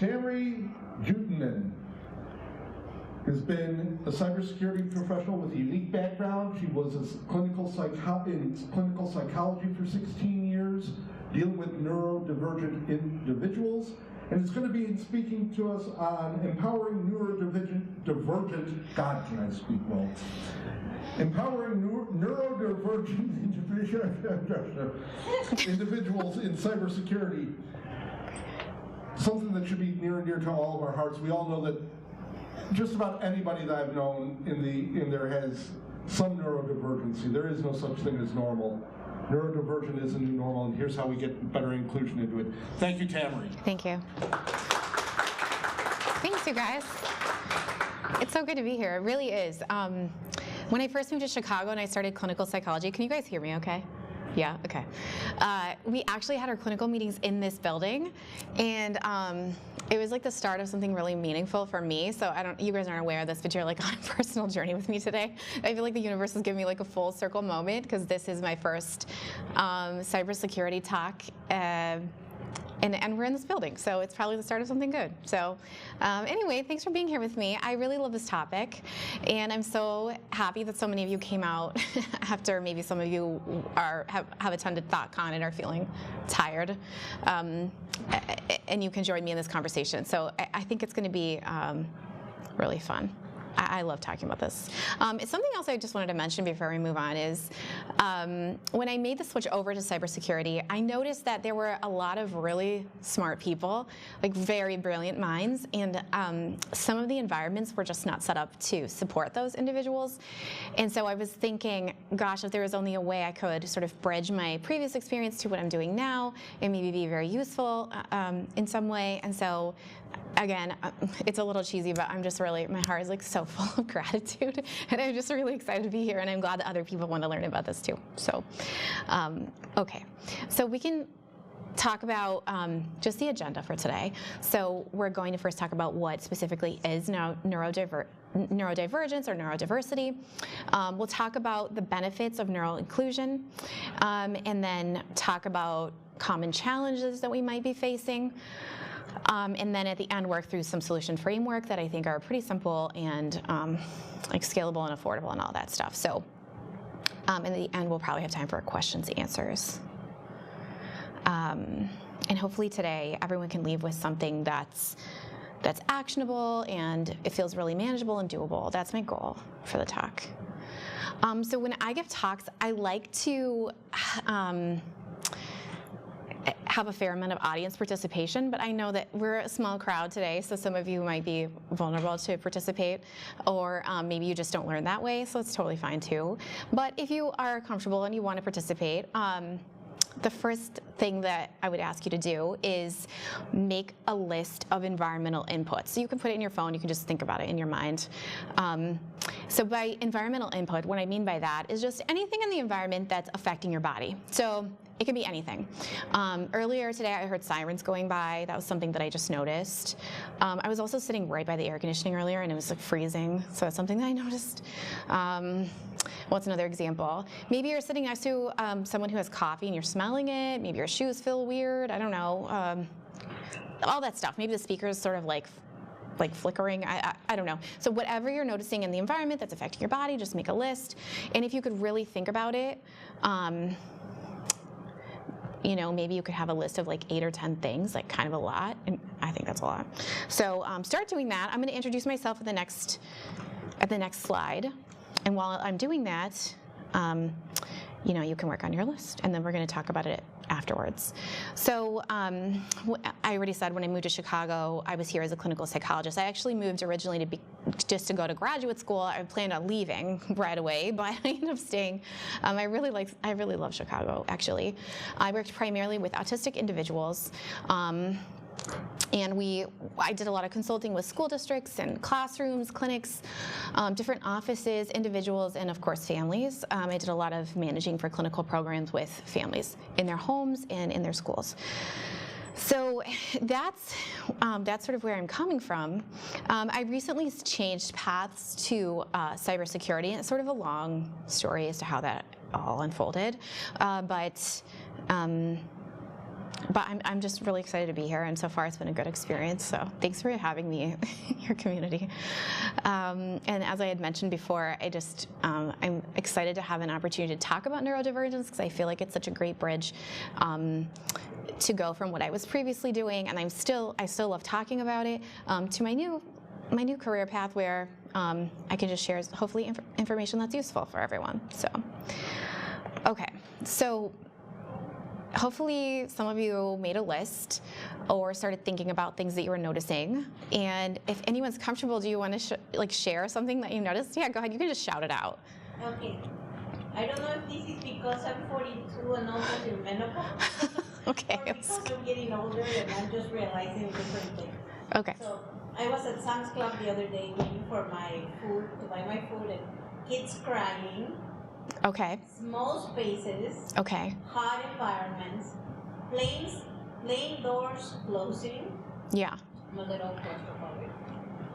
Tamry Juntunen has been a cybersecurity professional with a unique background. She was in clinical psychology for 16 years, dealing with neurodivergent individuals, and is going to be speaking to us on empowering neurodivergent, God, can I speak well? Empowering neurodivergent individuals in cybersecurity, something that should be near and dear to all of our hearts. We all know that just about anybody that I've known in there has some neurodivergency. There is no such thing as normal. Neurodivergent is a new normal, and here's how we get better inclusion into it. Thank you, Tamry. Thank you. Thanks, you guys. It's so good to be here. It really is. When I first moved to Chicago and I started clinical psychology, can you guys hear me okay? Yeah, okay. We actually had our clinical meetings in this building, and it was like the start of something really meaningful for me. So you guys aren't aware of this, but you're like on a personal journey with me today. I feel like the universe is giving me like a full circle moment, because this is my first cybersecurity talk. And we're in this building, so it's probably the start of something good. So anyway, thanks for being here with me. I really love this topic, and I'm so happy that so many of you came out after maybe some of you have attended ThoughtCon and are feeling tired, and you can join me in this conversation. So I think it's going to be really fun. I love talking about this. Something else I just wanted to mention before we move on is when I made the switch over to cybersecurity, I noticed that there were a lot of really smart people, like very brilliant minds, and some of the environments were just not set up to support those individuals. And so I was thinking, gosh, if there was only a way I could sort of bridge my previous experience to what I'm doing now, and maybe be very useful in some way. And so again, it's a little cheesy, but I'm just really, my heart is like so full of gratitude, and I'm just really excited to be here, and I'm glad that other people want to learn about this too. So, okay, so we can talk about just the agenda for today. So we're going to first talk about what specifically is neurodivergence or neurodiversity. We'll talk about the benefits of neuroinclusion, and then talk about common challenges that we might be facing. And then at the end, work through some solution framework that I think are pretty simple and like scalable and affordable and all that stuff. So in the end, we'll probably have time for questions and answers. And hopefully today, everyone can leave with something that's actionable and it feels really manageable and doable. That's my goal for the talk. So when I give talks, I like to have a fair amount of audience participation, but I know that we're a small crowd today, so some of you might be vulnerable to participate, or maybe you just don't learn that way, so it's totally fine too. But if you are comfortable and you want to participate, the first thing that I would ask you to do is make a list of environmental inputs. So you can put it in your phone, you can just think about it in your mind. So by environmental input, what I mean by that is just anything in the environment that's affecting your body. So it can be anything. Earlier today, I heard sirens going by. That was something that I just noticed. I was also sitting right by the air conditioning earlier, and it was like freezing, so that's something that I noticed. What's another example? Maybe you're sitting next to someone who has coffee and you're smelling it. Maybe your shoes feel weird. I don't know. All that stuff. Maybe the speaker is sort of like flickering. I don't know. So whatever you're noticing in the environment that's affecting your body, just make a list. And if you could really think about it, you know, maybe you could have a list of like 8 or 10 things, like kind of a lot, and I think that's a lot. So start doing that. I'm going to introduce myself at the next slide, and while I'm doing that, you know, you can work on your list, and then we're going to talk about it afterwards. So I already said when I moved to Chicago, I was here as a clinical psychologist. I actually moved originally just to go to graduate school. I planned on leaving right away, but I ended up staying. I really love Chicago, actually. I worked primarily with autistic individuals. And I did a lot of consulting with school districts and classrooms, clinics, different offices, individuals, and of course families. I did a lot of managing for clinical programs with families in their homes and in their schools. So that's sort of where I'm coming from. I recently changed paths to cybersecurity, and it's sort of a long story as to how that all unfolded. But but I'm just really excited to be here, and so far it's been a good experience, so thanks for having me in your community. And as I had mentioned before, I'm excited to have an opportunity to talk about neurodivergence because I feel like it's such a great bridge to go from what I was previously doing, and I still love talking about it, to my new career path where I can just share, hopefully, information that's useful for everyone. So, okay, so hopefully some of you made a list or started thinking about things that you were noticing. And if anyone's comfortable, do you want to share something that you noticed? Yeah, go ahead. You can just shout it out. Okay. I don't know if this is because I'm 42 and almost in menopause. Okay. Or because I'm getting older and I'm just realizing different things. Okay. So I was at Sam's Club the other day waiting for my food, to buy my food, and kids crying. Okay. Small spaces. Okay. Hot environments. Plain doors closing. Yeah. I'm a little claustrophobic.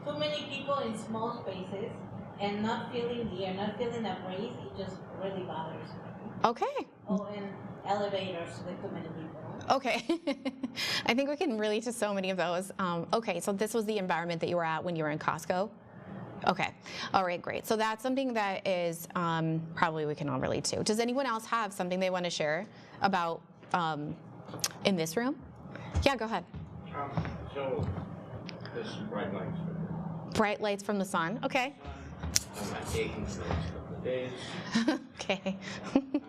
Too many people in small spaces and not feeling the air, not feeling that breeze. It just really bothers me. Okay. Oh, and elevators with too many people. Okay. I think we can relate to so many of those. Okay, so this was the environment that you were at when you were in Costco? Okay. All right, great. So that's something that is probably we can all relate to. Does anyone else have something they want to share about in this room? Yeah, go ahead. So there's some bright lights. Bright lights from the sun. Okay. I'm not taking for the next couple of days. Okay.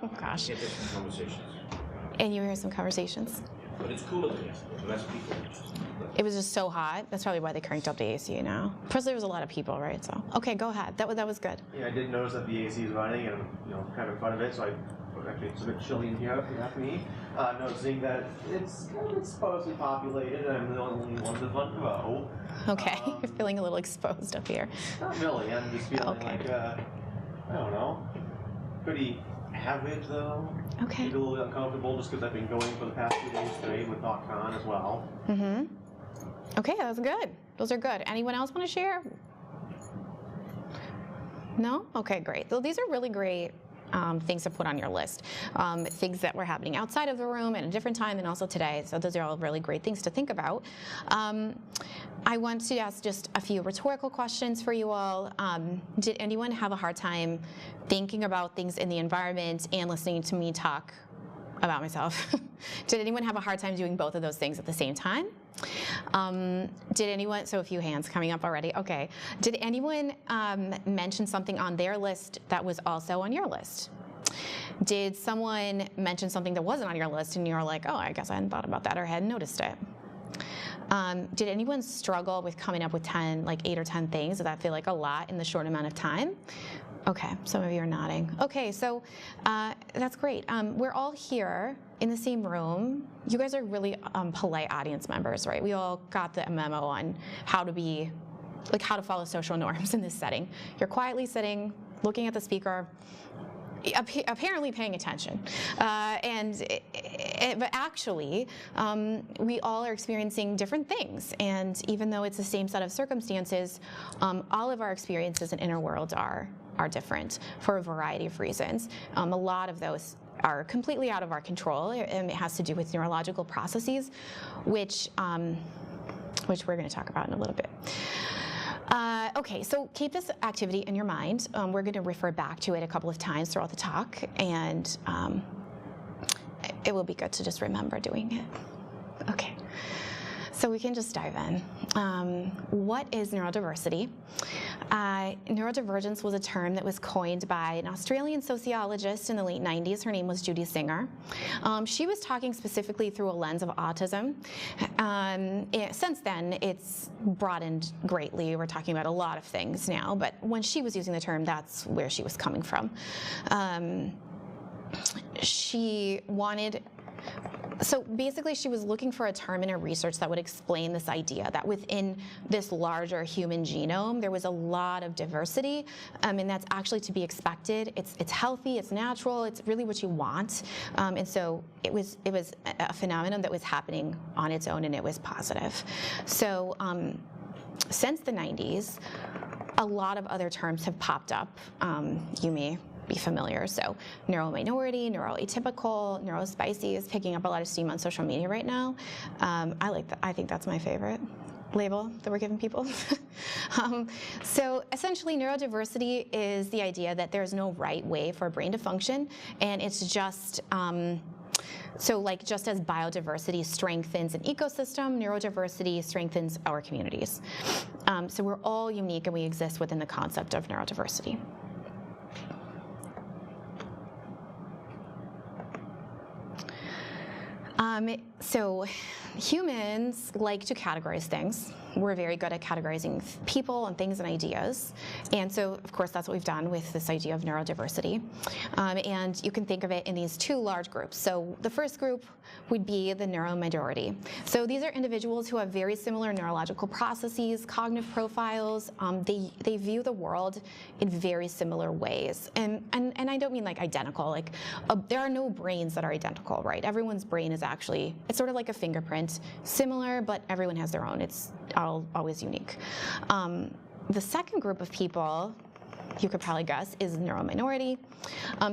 Oh, gosh. Get some conversations. And you hear some conversations? But it's cooler than yesterday. Less people. It was just so hot. That's probably why they cranked up the AC now. Plus, there was a lot of people, right? So, okay, go ahead. That was good. Yeah, I did notice that the AC is running, and kind of in front of it. So actually, it's a bit chilly in here. Not me. Noticing that it's kind of sparsely populated, and I'm the only one in the front row. Okay, you're feeling a little exposed up here. Not really. I'm just feeling like I don't know, pretty average though. Okay. Maybe a little uncomfortable just because I've been going for the past 2 days straight with ThoughtCon as well. Mm-hmm. Okay, that's good. Those are good. Anyone else want to share? No? Okay, great. So these are really great things to put on your list. Things that were happening outside of the room at a different time and also today. So those are all really great things to think about. I want to ask just a few rhetorical questions for you all. Did anyone have a hard time thinking about things in the environment and listening to me talk about myself? Did anyone have a hard time doing both of those things at the same time? Did anyone, so a few hands coming up already, okay. Did anyone mention something on their list that was also on your list? Did someone mention something that wasn't on your list and you were like, oh, I guess I hadn't thought about that or hadn't noticed it? Did anyone struggle with coming up with 8 or 10 things? Does that feel like a lot in the short amount of time? Okay, some of you are nodding. Okay, so that's great. We're all here in the same room. You guys are really polite audience members, right? We all got the memo on how to follow social norms in this setting. You're quietly sitting, looking at the speaker, apparently paying attention. But actually, we all are experiencing different things. And even though it's the same set of circumstances, all of our experiences and inner worlds are different for a variety of reasons. A lot of those are completely out of our control, and it has to do with neurological processes, which we're going to talk about in a little bit. Okay, so keep this activity in your mind. We're going to refer back to it a couple of times throughout the talk, and it will be good to just remember doing it. Okay, so we can just dive in. What is neurodiversity? Neurodivergence was a term that was coined by an Australian sociologist in the late 90s. Her name was Judy. She was talking specifically through a lens of autism. Since then, it's broadened greatly. We're talking about a lot of things now, but when she was using the term, that's where she was coming from. So basically, she was looking for a term in her research that would explain this idea that within this larger human genome, there was a lot of diversity, and that's actually to be expected. It's healthy, it's natural, it's really what you want, and so it was a phenomenon that was happening on its own, and it was positive. So since the 90s, a lot of other terms have popped up. You may be familiar. So Neuro-Minority, Neuro-Atypical, Neurospicy is picking up a lot of steam on social media right now. I like that. I think that's my favorite label that we're giving people. So essentially, neurodiversity is the idea that there's no right way for a brain to function, and it's just so like just as biodiversity strengthens an ecosystem, neurodiversity strengthens our communities. So we're all unique and we exist within the concept of neurodiversity. So humans like to categorize things. We're very good at categorizing people and things and ideas. And so, of course, that's what we've done with this idea of neurodiversity. And you can think of it in these two large groups. So the first group would be the Neuro-Majority. So these are individuals who have very similar neurological processes, cognitive profiles. They view the world in very similar ways. And I don't mean like identical. Like there are no brains that are identical, right? Everyone's brain is actually, it's sort of like a fingerprint, similar, but everyone has their own. It's always unique. The second group of people, you could probably guess, is Neuro-Minority.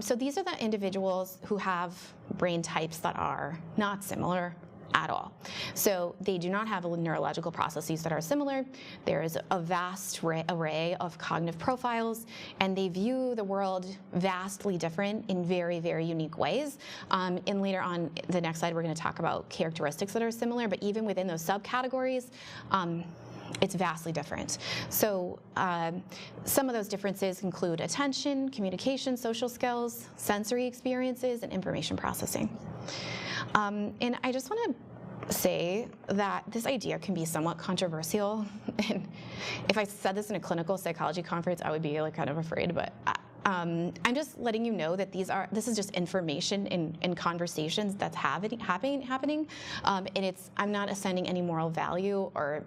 So these are the individuals who have brain types that are not similar at all. So they do not have neurological processes that are similar. There is a vast array of cognitive profiles, and they view the world vastly different in very, very unique ways. And later on, the next slide, we're going to talk about characteristics that are similar, but even within those subcategories, it's vastly different. So some of those differences include attention, communication, social skills, sensory experiences, and information processing. And I just want to say that this idea can be somewhat controversial. And if I said this in a clinical psychology conference, I would be like kind of afraid, but I'm just letting you know that this is just information in conversations that's happening. And I'm not assigning any moral value or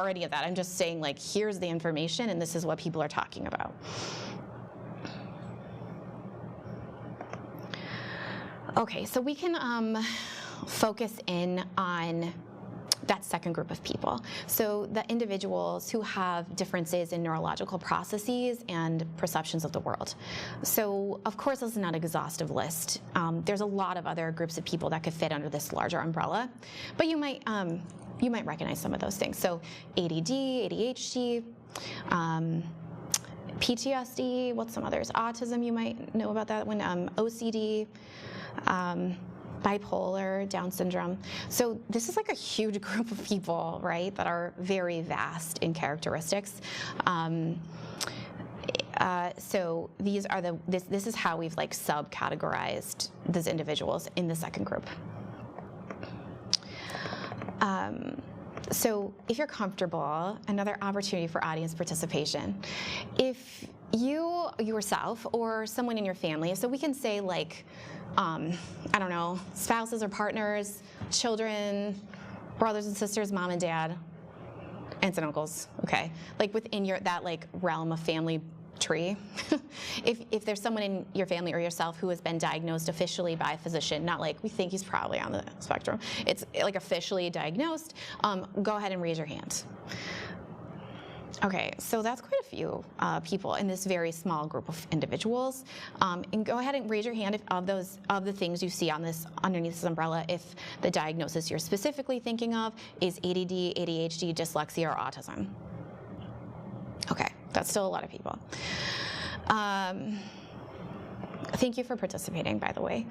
any of that. I'm just saying, like, here's the information and this is what people are talking about. Okay, so we can focus in on that second group of people. So the individuals who have differences in neurological processes and perceptions of the world. So of course, this is not an exhaustive list. There's a lot of other groups of people that could fit under this larger umbrella, but you might recognize some of those things. So ADD, ADHD, PTSD, what's some others? Autism, you might know about that one, OCD, bipolar, Down syndrome. So this is like a huge group of people, right, that are very vast in characteristics. So these are this is how we've like subcategorized these individuals in the second group. So if you're comfortable, another opportunity for audience participation. If you yourself or someone in your family, so we can say like, I don't know, spouses or partners, children, brothers and sisters, mom and dad, aunts and uncles, okay? Like within that like realm of family tree. If there's someone in your family or yourself who has been diagnosed officially by a physician, not like we think he's probably on the spectrum, it's like officially diagnosed, go ahead and raise your hand. Okay, so that's quite a few people in this very small group of individuals. And go ahead and raise your hand if of the things you see underneath this umbrella, if the diagnosis you're specifically thinking of is ADD, ADHD, dyslexia, or autism. Okay, that's still a lot of people. Thank you for participating, by the way.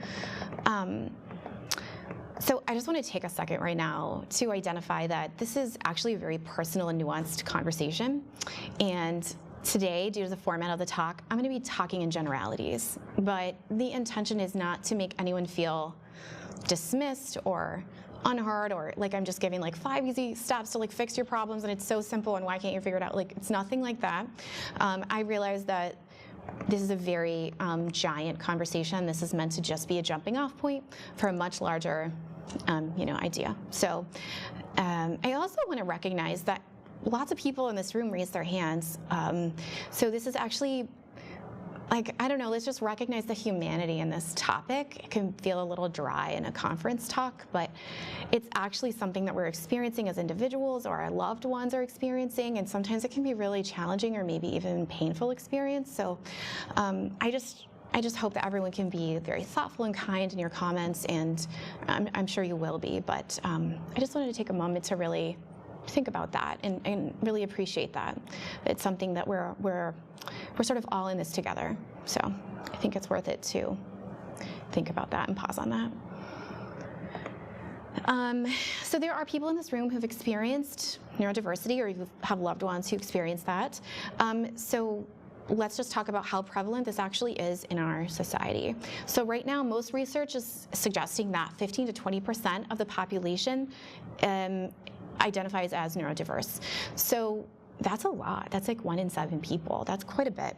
So I just want to take a second right now to identify that this is actually a very personal and nuanced conversation. And today, due to the format of the talk, I'm going to be talking in generalities. But the intention is not to make anyone feel dismissed or unheard, or like I'm just giving like 5 easy steps to like fix your problems and it's so simple and why can't you figure it out? Like, it's nothing like that. I realize that this is a very giant conversation. This is meant to just be a jumping off point for a much larger idea. So I also want to recognize that lots of people in this room raised their hands. So this is actually, like, I don't know, let's just recognize the humanity in this topic. It can feel a little dry in a conference talk, but it's actually something that we're experiencing as individuals or our loved ones are experiencing, and sometimes it can be really challenging or maybe even painful experience. So I just I just hope that everyone can be very thoughtful and kind in your comments, and I'm sure you will be, but I just wanted to take a moment to really think about that and really appreciate that. It's something that we're sort of all in this together. So I think it's worth it to think about that and pause on that. So there are people in this room who've experienced neurodiversity or who have loved ones who experience that. So let's just talk about how prevalent this actually is in our society. So right now, most research is suggesting that 15 to 20% of the population identifies as neurodiverse. So that's a lot. That's like 1 in 7 people. That's quite a bit.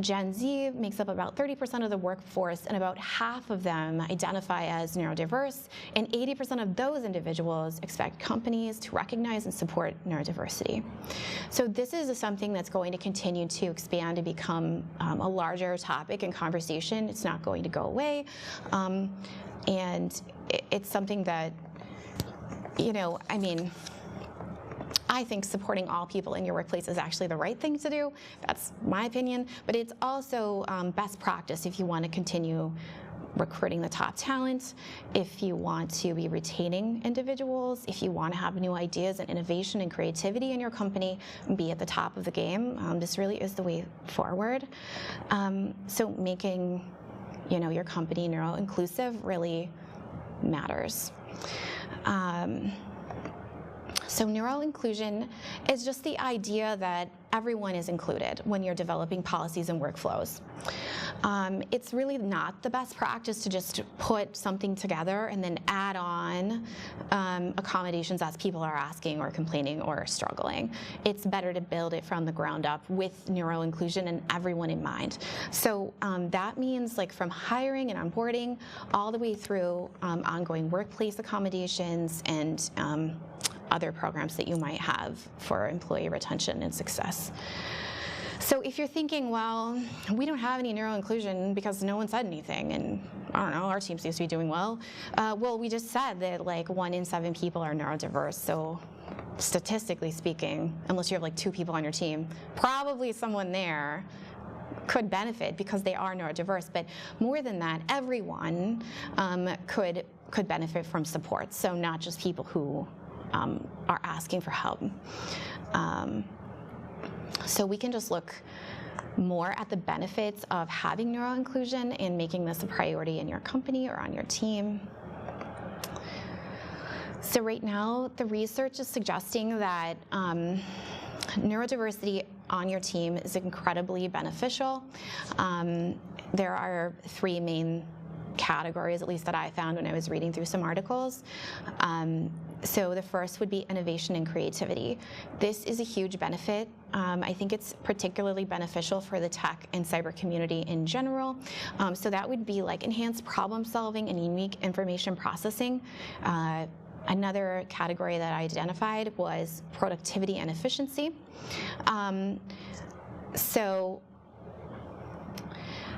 Gen Z makes up about 30% of the workforce, and about half of them identify as neurodiverse, and 80% of those individuals expect companies to recognize and support neurodiversity. So this is something that's going to continue to expand and become a larger topic and conversation. It's not going to go away. And it's something that, you know, I mean, I think supporting all people in your workplace is actually the right thing to do. That's my opinion. But it's also best practice if you want to continue recruiting the top talent, if you want to be retaining individuals, if you want to have new ideas and innovation and creativity in your company, be at the top of the game. This really is the way forward. So making, you know, your company neuro-inclusive really matters. So neuro-inclusion is just the idea that everyone is included when you're developing policies and workflows. It's really not the best practice to just put something together and then add on accommodations as people are asking or complaining or struggling. It's better to build it from the ground up with neuro-inclusion and everyone in mind. So that means like from hiring and onboarding all the way through ongoing workplace accommodations and other programs that you might have for employee retention and success. So if you're thinking, well, we don't have any neuro-inclusion because no one said anything, and I don't know, our team seems to be doing well. Well, we just said that like 1 in 7 people are neurodiverse, so statistically speaking, unless you have like 2 people on your team, probably someone there could benefit because they are neurodiverse. But more than that, everyone could benefit from support, so not just people who are asking for help. So we can just look more at the benefits of having neuro-inclusion and making this a priority in your company or on your team. So right now, the research is suggesting that neurodiversity on your team is incredibly beneficial. There are 3 main categories, at least that I found when I was reading through some articles. So the first would be innovation and creativity. This is a huge benefit. I think it's particularly beneficial for the tech and cyber community in general. So that would be like enhanced problem solving and unique information processing. Another category that I identified was productivity and efficiency. So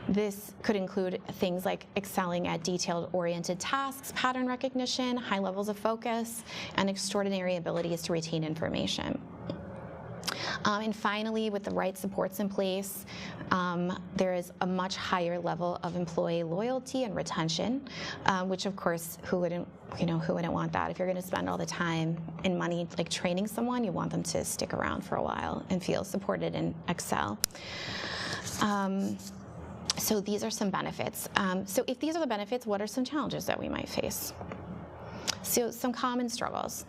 this could include things like excelling at detail-oriented tasks, pattern recognition, high levels of focus, and extraordinary abilities to retain information. And finally, with the right supports in place, there is a much higher level of employee loyalty and retention, which of course, who wouldn't want that? If you're going to spend all the time and money like training someone, you want them to stick around for a while and feel supported and excel. So these are some benefits. So if these are the benefits, what are some challenges that we might face? So some common struggles.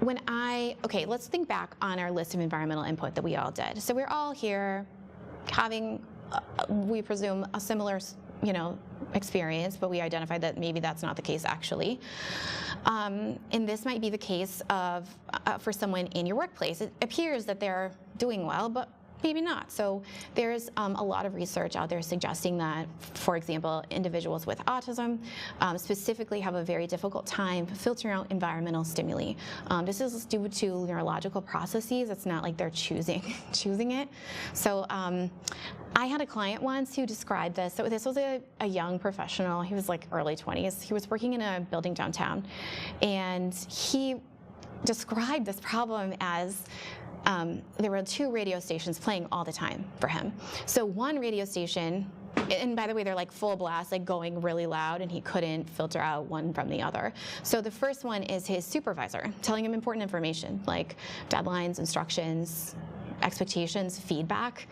Let's think back on our list of environmental input that we all did. So we're all here having, we presume, a similar, experience, but we identified that maybe that's not the case actually. And this might be the case of for someone in your workplace. It appears that they're doing well, but maybe not. So there's a lot of research out there suggesting that, for example, individuals with autism specifically have a very difficult time filtering out environmental stimuli. This is due to neurological processes. It's not like they're choosing it. So I had a client once who described this. So this was a young professional. He was like early 20s. He was working in a building downtown, and he described this problem as there were 2 radio stations playing all the time for him. So one radio station, and by the way, they're like full blast, like going really loud, and he couldn't filter out one from the other. So the first one is his supervisor telling him important information like deadlines, instructions, expectations, feedback,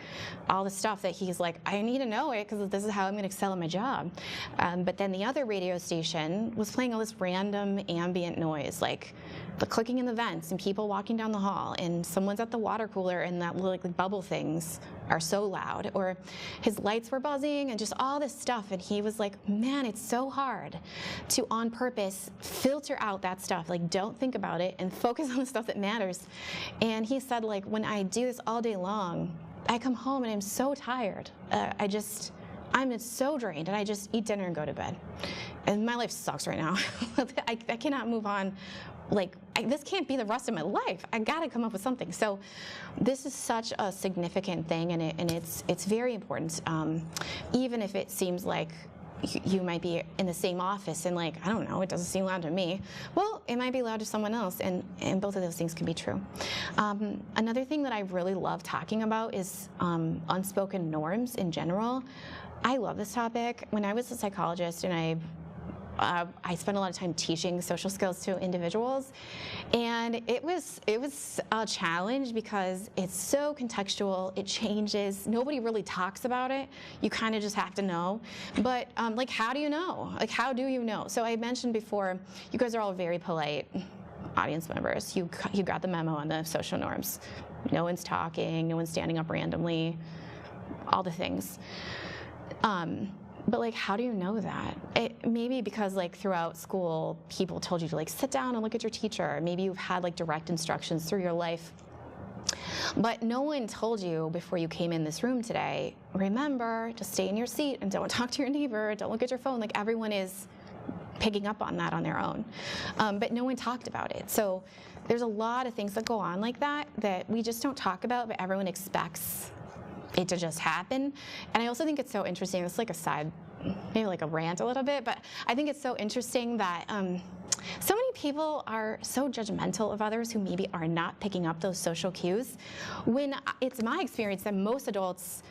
all the stuff that he's like, I need to know it because this is how I'm going to excel in my job. But then the other radio station was playing all this random ambient noise, like the clicking in the vents and people walking down the hall, and someone's at the water cooler and that little like bubble things are so loud, or his lights were buzzing and just all this stuff. And he was like, man, it's so hard to on purpose filter out that stuff. Like, don't think about it and focus on the stuff that matters. And he said, like, when I do this all day long, I come home and I'm so tired. I'm so drained, and I just eat dinner and go to bed. And my life sucks right now. I cannot move on. Like, this can't be the rest of my life. I gotta come up with something. So this is such a significant thing, and it's very important. Even if it seems like you might be in the same office and like, I don't know, it doesn't seem loud to me. Well, it might be loud to someone else, and both of those things can be true. Another thing that I really love talking about is unspoken norms in general. I love this topic. When I was a psychologist and I spent a lot of time teaching social skills to individuals, and it was a challenge because it's so contextual. It changes. Nobody really talks about it. You kind of just have to know. But like, how do you know? Like, how do you know? So I mentioned before, you guys are all very polite audience members. You got the memo on the social norms. No one's talking. No one's standing up randomly. All the things. But like, how do you know that? Maybe because like throughout school, people told you to like sit down and look at your teacher. Maybe you've had like direct instructions through your life. But no one told you before you came in this room today, remember to stay in your seat and don't talk to your neighbor, don't look at your phone. Like, everyone is picking up on that on their own. But no one talked about it. So there's a lot of things that go on like that we just don't talk about, but everyone expects it to just happen. And I also think it's so interesting, it's like a side, maybe like a rant a little bit, but I think it's so interesting that so many people are so judgmental of others who maybe are not picking up those social cues, when it's my experience that most adults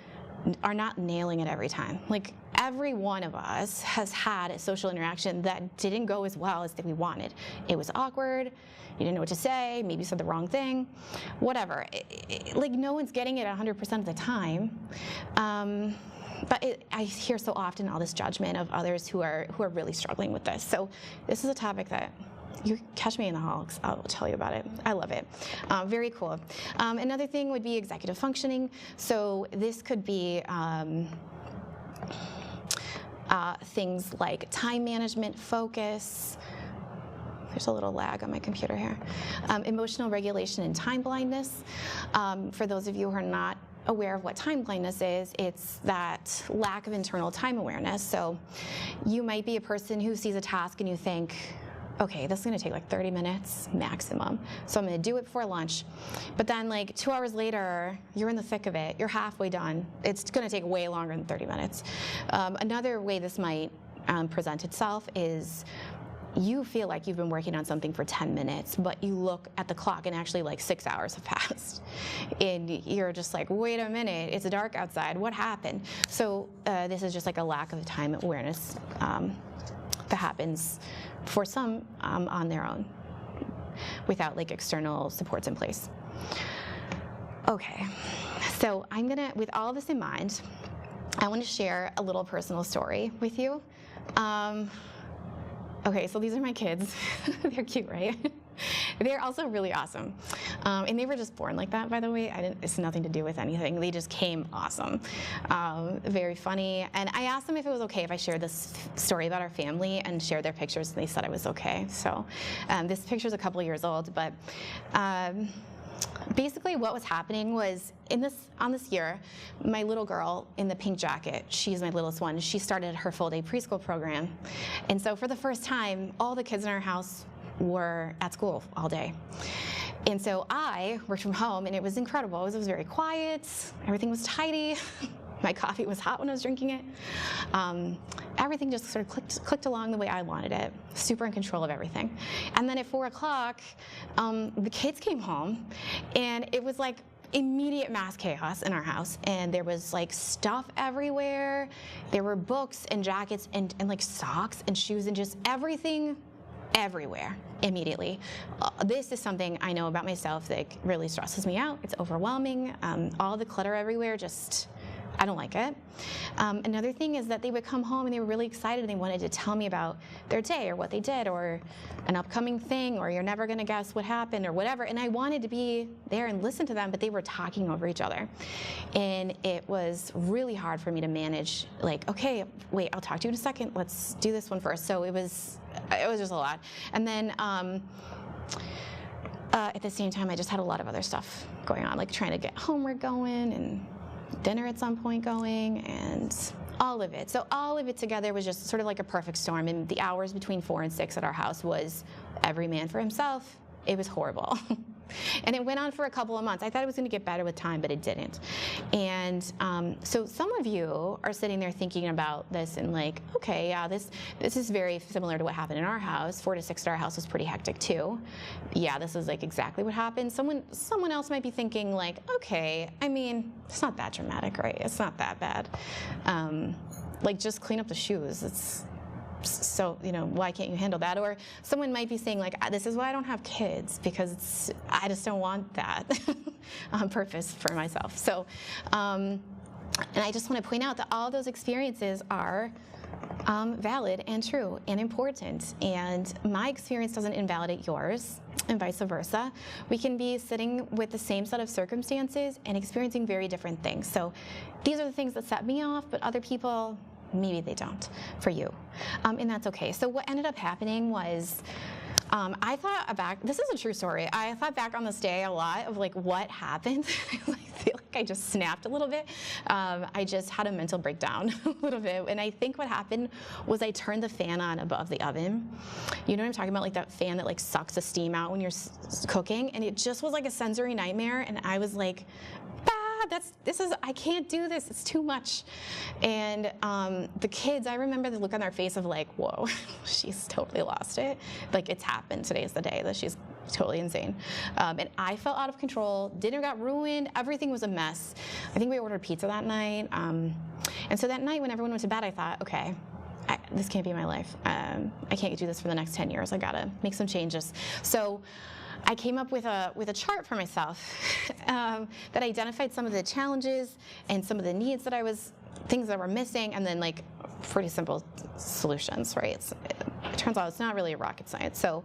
are not nailing it every time. Like, every one of us has had a social interaction that didn't go as well as we wanted. It was awkward, you didn't know what to say, maybe you said the wrong thing, whatever. Like, no one's getting it 100% of the time. But I hear so often all this judgment of others who are really struggling with this. So this is a topic that you catch me in the hall, I'll tell you about it. I love it. Very cool. Another thing would be executive functioning. So this could be things like time management, focus. There's a little lag on my computer here. Emotional regulation and time blindness. For those of you who are not aware of what time blindness is, it's that lack of internal time awareness. So you might be a person who sees a task and you think, okay, this is gonna take like 30 minutes maximum, so I'm gonna do it before lunch. But then like 2 hours later, you're in the thick of it, you're halfway done. It's gonna take way longer than 30 minutes. Another way this might present itself is you feel like you've been working on something for 10 minutes, but you look at the clock and actually like 6 hours have passed. And you're just like, wait a minute, it's dark outside, what happened? So this is just like a lack of time awareness that happens for some on their own without like external supports in place. Okay, so I'm gonna, with all of this in mind, I want to share a little personal story with you. Okay, so these are my kids. They're cute, right? They're also really awesome. And they were just born like that, by the way. It's nothing to do with anything. They just came awesome. Very funny. And I asked them if it was okay if I shared this story about our family and shared their pictures, and they said it was okay. So this picture's a couple years old, but basically what was happening was on this year, my little girl in the pink jacket, she's my littlest one, she started her full-day preschool program. And so for the first time, all the kids in our house were at school all day. And so I worked from home, and it was incredible. It was very quiet, everything was tidy. My coffee was hot when I was drinking it. everything just sort of clicked along the way I wanted it, super in control of everything. And then at 4 o'clock, the kids came home, and it was like immediate mass chaos in our house. And there was like stuff everywhere. There were books and jackets and like socks and shoes and just everything everywhere immediately. This is something I know about myself that really stresses me out. It's overwhelming. All the clutter everywhere, just, I don't like it. Another thing is that they would come home and they were really excited and they wanted to tell me about their day or what they did or an upcoming thing or you're never gonna guess what happened or whatever. And I wanted to be there and listen to them, but they were talking over each other. And it was really hard for me to manage, like, okay, wait, I'll talk to you in a second. Let's do this one first. So it was just a lot. And then at the same time, I just had a lot of other stuff going on, like trying to get homework going and dinner at some point going and all of it. So all of it together was just sort of like a perfect storm. And the hours between 4 and 6 at our house was every man for himself. It was horrible. And it went on for a couple of months. I thought it was going to get better with time, but it didn't. And so some of you are sitting there thinking about this and like, okay, yeah, this is very similar to what happened in our house. 4 to 6 at our house was pretty hectic too. Yeah, this is like exactly what happened. Someone else might be thinking like, okay, I mean, it's not that dramatic, right? It's not that bad. Like just clean up the shoes. It's so, why can't you handle that? Or someone might be saying like, this is why I don't have kids, because I just don't want that on purpose for myself. So, and I just want to point out that all those experiences are valid and true and important. And my experience doesn't invalidate yours and vice versa. We can be sitting with the same set of circumstances and experiencing very different things. So these are the things that set me off, but other people, maybe they don't for you. And that's okay. So what ended up happening was I thought back, this is a true story. I thought back on this day a lot of like what happened. I feel like I just snapped a little bit. I just had a mental breakdown a little bit. And I think what happened was I turned the fan on above the oven. You know what I'm talking about? Like that fan that like sucks the steam out when you're cooking. And it just was like a sensory nightmare. And I was like, I can't do this, it's too much. And the kids, I remember the look on their face of like, whoa, she's totally lost it. Like it's happened, today's the day that she's totally insane. And I felt out of control, dinner got ruined, everything was a mess. I think we ordered pizza that night. And so that night when everyone went to bed, I thought, okay, this can't be my life. I can't do this for the next 10 years. I gotta make some changes. So I came up with a chart for myself that identified some of the challenges and some of the needs things that were missing, and then like pretty simple solutions, right? It turns out it's not really rocket science. So,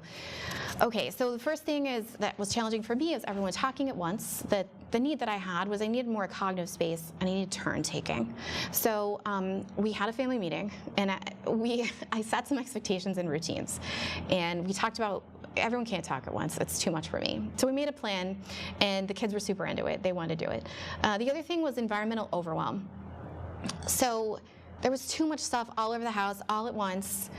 okay, so the first thing that was challenging for me is everyone talking at once. The need that I had was I needed more cognitive space and I needed turn taking. So we had a family meeting and I set some expectations and routines, and we talked about everyone can't talk at once. It's too much for me. So we made a plan, and the kids were super into it. They wanted to do it. The other thing was environmental overwhelm. So there was too much stuff all over the house, all at once,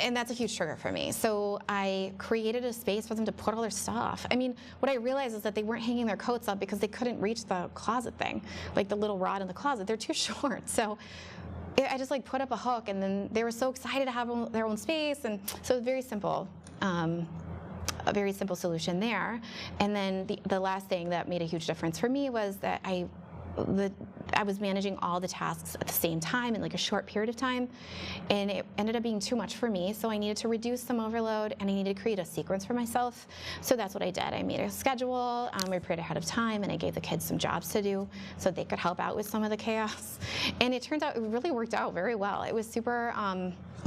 and that's a huge trigger for me. So I created a space for them to put all their stuff. I mean, what I realized is that they weren't hanging their coats up because they couldn't reach the closet thing, like the little rod in the closet. They're too short. So I just like put up a hook, and then they were so excited to have their own space. And so it's very simple. A very simple solution there. And then the last thing that made a huge difference for me was that I was managing all the tasks at the same time in like a short period of time, and it ended up being too much for me. So I needed to reduce some overload, and I needed to create a sequence for myself. So that's what I did. I made a schedule, I prepared ahead of time, and I gave the kids some jobs to do so they could help out with some of the chaos. And it turns out it really worked out very well. It was super,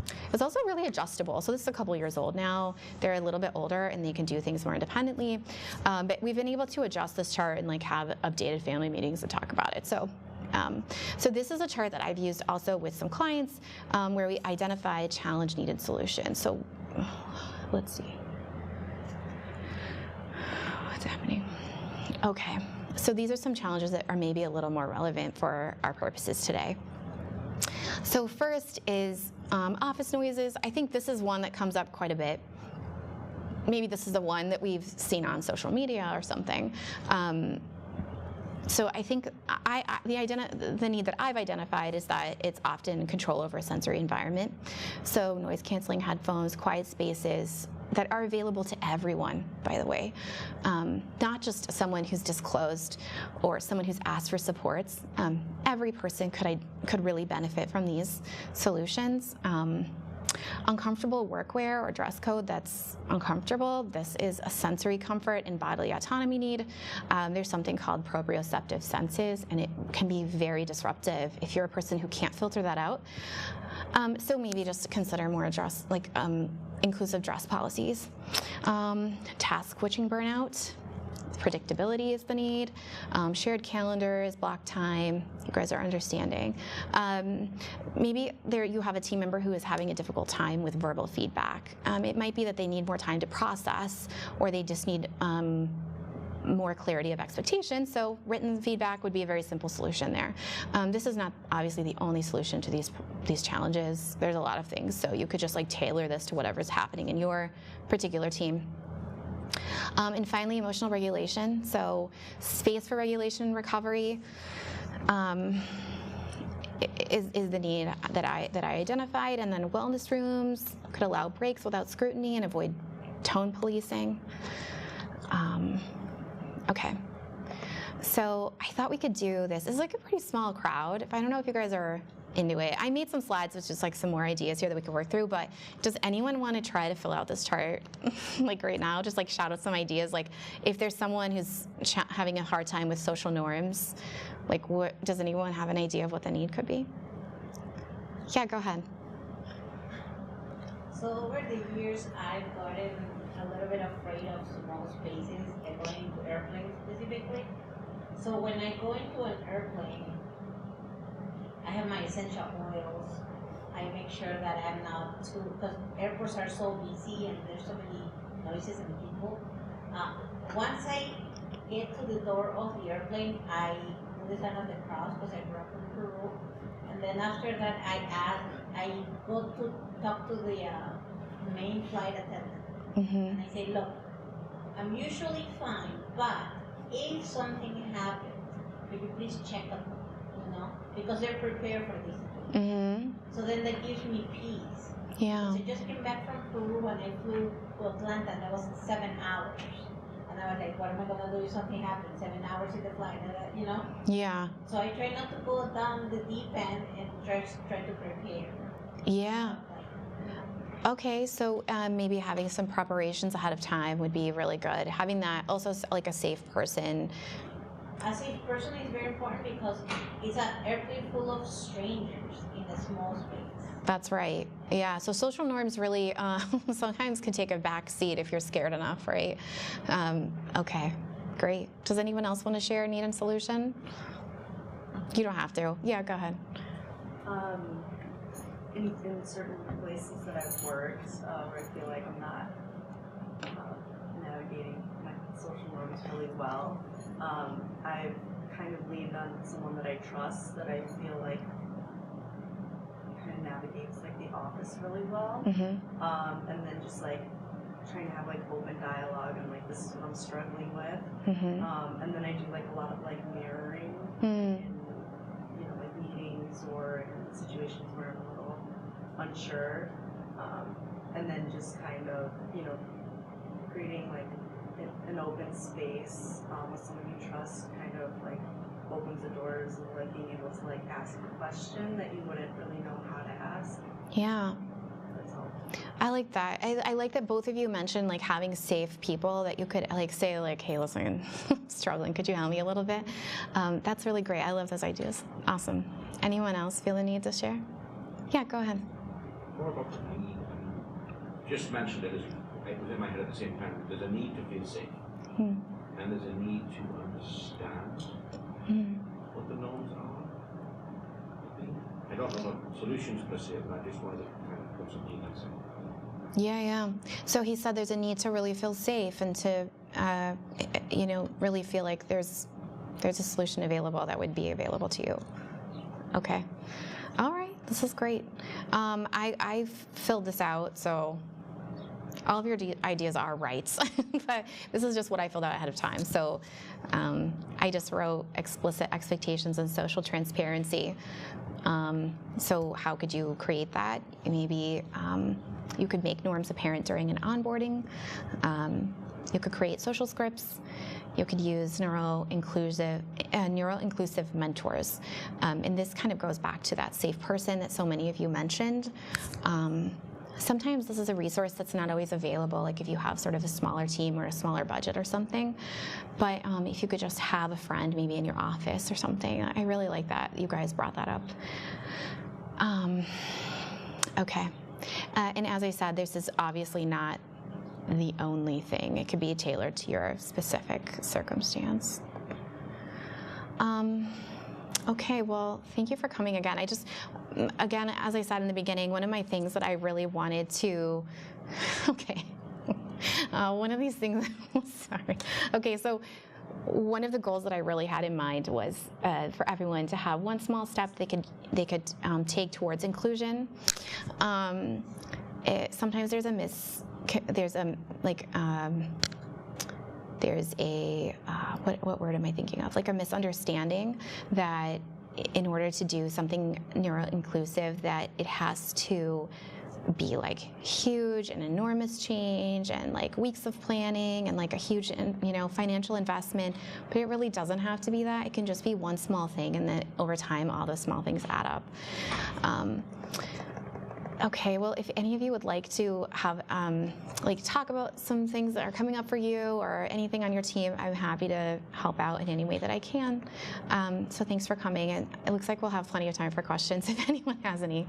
it was also really adjustable. So this is a couple years old now. They're a little bit older and they can do things more independently. But we've been able to adjust this chart and like have updated family meetings to talk about it. So this is a chart that I've used also with some clients where we identify challenge needed solutions. So let's see. What's happening? Okay. So these are some challenges that are maybe a little more relevant for our purposes today. So first is office noises. I think this is one that comes up quite a bit. Maybe this is the one that we've seen on social media or something. So I think the need that I've identified is that it's often control over a sensory environment. So noise canceling headphones, quiet spaces that are available to everyone, by the way, not just someone who's disclosed or someone who's asked for supports. Every person could really benefit from these solutions. Uncomfortable workwear or dress code that's uncomfortable. This is a sensory comfort and bodily autonomy need. There's something called proprioceptive senses, and it can be very disruptive if you're a person who can't filter that out. So maybe just consider more inclusive dress policies. Task switching burnout. Predictability is the need. Shared calendars, block time. You guys are understanding. Maybe you have a team member who is having a difficult time with verbal feedback. It might be that they need more time to process, or they just need more clarity of expectation. So written feedback would be a very simple solution there. This is not obviously the only solution to these challenges. There's a lot of things. So you could just tailor this to whatever's happening in your particular team. And finally, emotional regulation. So space for regulation and recovery is the need that I identified. And then wellness rooms could allow breaks without scrutiny and avoid tone policing. Okay. So I thought we could do this. It's a pretty small crowd. I don't know if you guys are into it. I made some slides with just some more ideas here that we could work through, but does anyone want to try to fill out this chart right now? Just shout out some ideas. If there's someone who's having a hard time with social norms, does anyone have an idea of what the need could be? Yeah, go ahead. So over the years, I've gotten a little bit afraid of small spaces and going into airplanes specifically. So when I go into an airplane, I have my essential oils. I make sure that I'm not too, because airports are so busy and there's so many noises and people. Once I get to the door of the airplane, I do the sign of the cross because I grew up in Peru. And then after that, I go to talk to the main flight attendant. Mm-hmm. And I say, look, I'm usually fine, but if something happens, could you please check up? Because they're prepared for this. Mm-hmm. So then that gives me peace. Yeah. So I just came back from Peru and I flew to Atlanta, and that was 7 hours. And I was like, what am I gonna do if something happens? 7 hours in the flight, Yeah. So I try not to go down the deep end and try to prepare. Yeah. Okay, so maybe having some preparations ahead of time would be really good. Having that, also a safe person. A safe person is very important because it's an airplane full of strangers in a small space. That's right. Yeah, so social norms really sometimes can take a back seat if you're scared enough, right? Okay, great. Does anyone else want to share a need and solution? You don't have to. Yeah, go ahead. In certain places that I've worked, where I feel like I'm not navigating my social norms really well, I've kind of leaned on someone that I trust, that I feel like kind of navigates the office really well. Mm-hmm. And then just trying to have open dialogue on this is what I'm struggling with. Mm-hmm. And then I do a lot of mirroring Mm. in meetings or in situations where I'm a little unsure. And then just kind of creating an open space with someone you trust kind of opens the doors of being able to ask a question that you wouldn't really know how to ask. Yeah. That's all. I like that. I like that both of you mentioned having safe people that you could say hey, listen, I'm struggling. Could you help me a little bit? That's really great. I love those ideas. Awesome. Anyone else feel the need to share? Yeah, go ahead. More about the need. Just mentioned it was in my head at the same time. There's a need to feel safe, and there's a need to understand what the norms are. I don't know what solutions per se, but I just wanted to kind of put some details in. Yeah. So he said there's a need to really feel safe and to, really feel like there's a solution available that would be available to you. Okay. All right. This is great. I filled this out, so all of your ideas are right, but this is just what I filled out ahead of time. So I just wrote explicit expectations and social transparency. So how could you create that? Maybe you could make norms apparent during an onboarding. You could create social scripts. You could use neuro-inclusive mentors. And this kind of goes back to that safe person that so many of you mentioned. Sometimes this is a resource that's not always available, like if you have sort of a smaller team or a smaller budget or something. But if you could just have a friend maybe in your office or something. I really like that you guys brought that up. Okay. And as I said, this is obviously not the only thing. It could be tailored to your specific circumstance. Okay, well, thank you for coming again. Again, as I said in the beginning, one of my things that I really wanted to, one of these things, sorry. Okay, so one of the goals that I really had in mind was for everyone to have one small step they could take towards inclusion. Sometimes there's what word am I thinking of? Like a misunderstanding that in order to do something neuro-inclusive, that it has to be like huge and enormous change and like weeks of planning and like a huge, financial investment. But it really doesn't have to be that. It can just be one small thing, and then over time, all those small things add up. Okay, well, if any of you would like to have, talk about some things that are coming up for you or anything on your team, I'm happy to help out in any way that I can. So thanks for coming, and it looks like we'll have plenty of time for questions if anyone has any.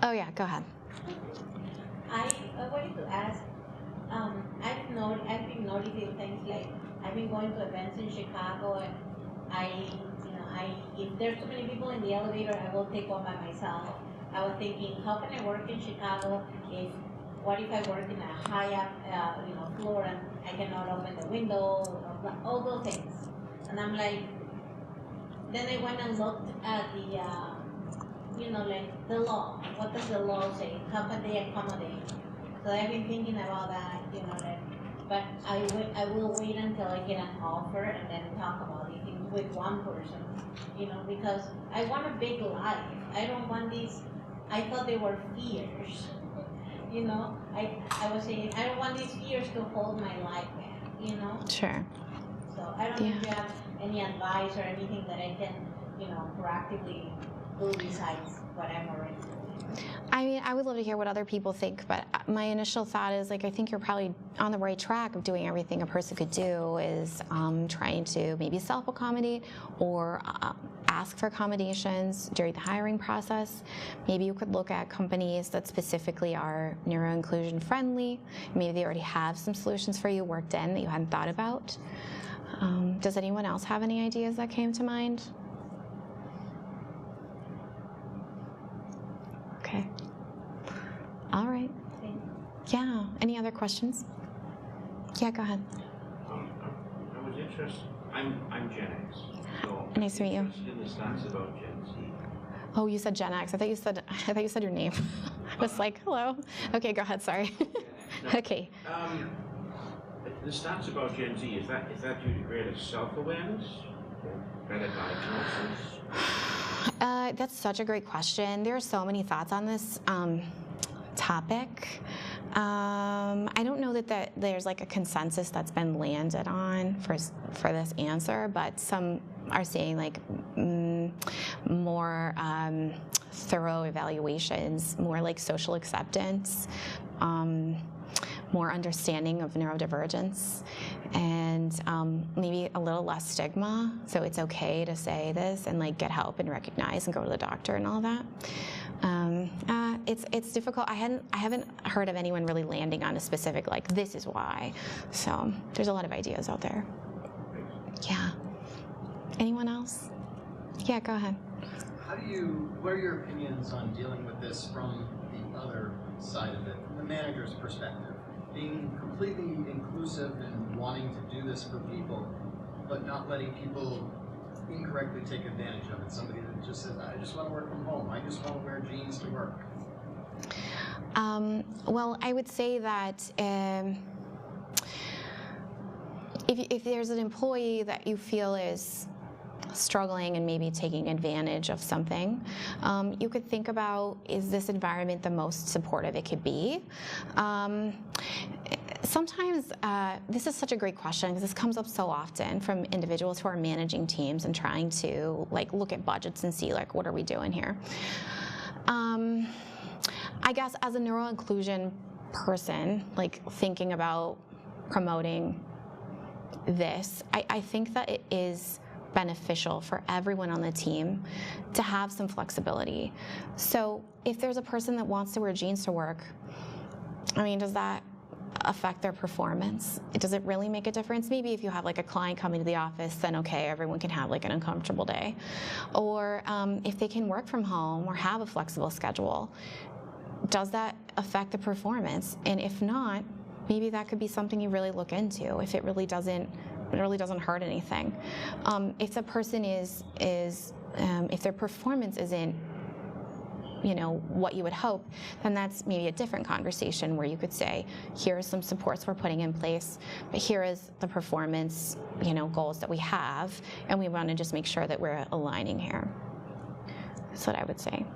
Oh yeah, go ahead. I wanted to ask, I've been noticing things like, I've been going to events in Chicago, and if there's too many people in the elevator, I will take one by myself. I was thinking, how can I work in Chicago what if I work in a high up, floor and I cannot open the window, all those things. And I'm like, then I went and looked at the law. What does the law say? How can they accommodate? So I've been thinking about that, but I will wait until I get an offer and then talk about it with one person, because I want a big life. I don't want these, I thought they were fears, I was saying, I don't want these fears to hold my life back, Sure. So I don't know if you have any advice or anything that I can, proactively do besides what I'm already doing. I mean, I would love to hear what other people think, but my initial thought is, I think you're probably on the right track of doing everything a person could do, is trying to maybe self-accommodate or ask for accommodations during the hiring process. Maybe you could look at companies that specifically are neuro-inclusion friendly. Maybe they already have some solutions for you worked in that you hadn't thought about. Does anyone else have any ideas that came to mind? Okay. All right. Yeah. Any other questions? Yeah, go ahead. I was interested. I'm Gen X. So nice to meet you. I'm interested in the stats about Gen Z. Oh, you said Gen X. I thought you said your name. I was like, hello. Okay, go ahead. Sorry. No, okay. The stats about Gen Z, is that due to greater self-awareness or better diagnosis? That's such a great question. There are so many thoughts on this topic. I don't know that there's like a consensus that's been landed on for this answer, but some are saying like more thorough evaluations, more like social acceptance, more understanding of neurodivergence, and maybe a little less stigma. So it's okay to say this and like get help and recognize and go to the doctor and all that. It's difficult. I haven't heard of anyone really landing on a specific like this is why. So there's a lot of ideas out there. Yeah. Anyone else? Yeah, go ahead. What are your opinions on dealing with this from the other side of it, from the manager's perspective? Being completely inclusive and wanting to do this for people, but not letting people incorrectly take advantage of it. Somebody that that just says, I just want to work from home, I just want to wear jeans to work? Well, I would say that if there's an employee that you feel is struggling and maybe taking advantage of something, you could think about, is this environment the most supportive it could be? Sometimes, this is such a great question because this comes up so often from individuals who are managing teams and trying to look at budgets and see what are we doing here. I guess as a neuroinclusion person, thinking about promoting this, I think that it is beneficial for everyone on the team to have some flexibility. So if there's a person that wants to wear jeans to work, does that affect their performance? Does it really make a difference? Maybe if you have a client coming to the office, then okay, everyone can have an uncomfortable day. Or if they can work from home or have a flexible schedule, does that affect the performance? And if not, maybe that could be something you really look into if it really doesn't hurt anything. If the person if their performance isn't what you would hope, then that's maybe a different conversation where you could say, here are some supports we're putting in place, but here is the performance goals that we have, and we want to just make sure that we're aligning here. That's what I would say.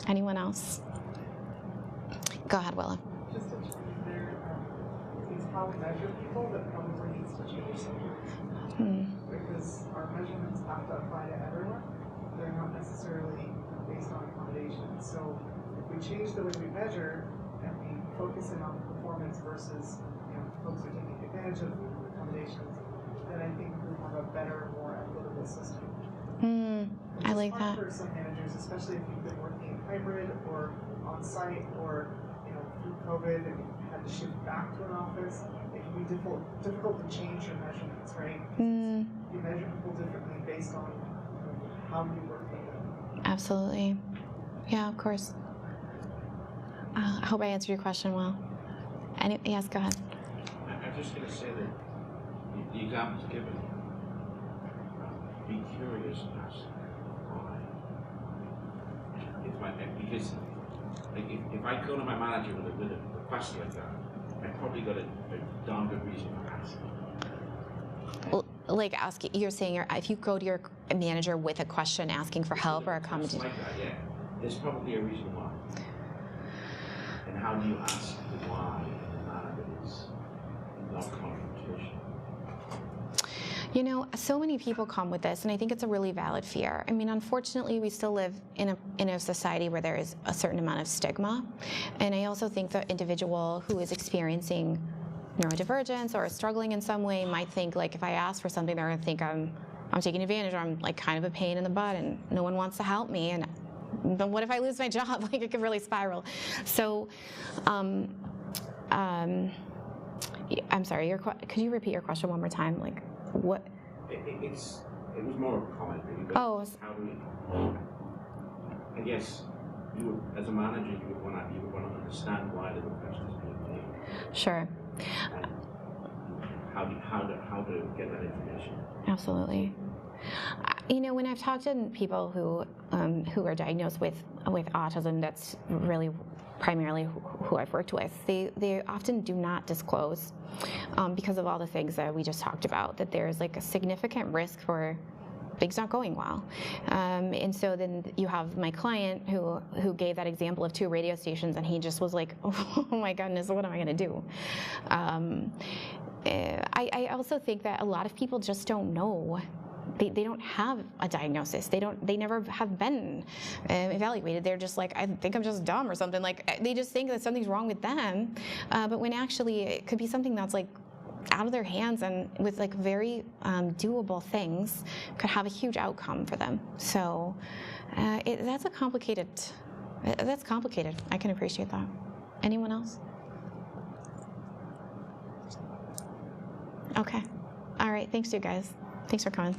Anyone else? Go ahead, Willa. Just to change there, it's how we measure people that probably needs to change sometimes. Because our measurements have to apply to everyone. They're not necessarily based on accommodation. So if we change the way we measure and we focus in on performance versus folks are taking advantage of accommodations, then I think we have a better, more equitable system. I like that. For some managers, especially if you've been working hybrid or on site or through COVID and had to shift back to an office, it can be difficult to change your measurements, right? You measure people differently based on how you work with them. Absolutely. Yeah, of course. I hope I answered your question well. Yes, go ahead. I'm just going to say that the examples given, be curious and ask why. Because if I go to my manager with a request like that, I've probably got a darn good reason for asking. You're saying if you go to your manager with a question asking for help or accommodation. Like that, yeah. There's probably a reason why. And how do you ask the why in a manner that is not confrontational? So many people come with this, and I think it's a really valid fear. Unfortunately, we still live in a society where there is a certain amount of stigma, and I also think the individual who is experiencing neurodivergence or is struggling in some way might think if I ask for something, they're going to think I'm taking advantage, or I'm kind of a pain in the butt, and no one wants to help me, and then what if I lose my job? It could really spiral. So, I'm sorry. Could you repeat your question one more time? What? It was more of a comment, really. But Oh. How do we? I guess as a manager, you would want to understand why the request is being made. Sure. And how to get that information. Absolutely. When I've talked to people who are diagnosed with autism, that's really primarily who I've worked with, they often do not disclose because of all the things that we just talked about, that there's a significant risk for things not going well. And so then you have my client who gave that example of 2 radio stations, and he just was like, oh my goodness, what am I going to do? I also think that a lot of people just don't know. They don't have a diagnosis. They never have been evaluated. They're just I think I'm just dumb or something. They just think that something's wrong with them, but when actually it could be something that's out of their hands, and with very doable things could have a huge outcome for them. So that's complicated. I can appreciate that. Anyone else? Okay. All right. Thanks, you guys. Thanks for coming.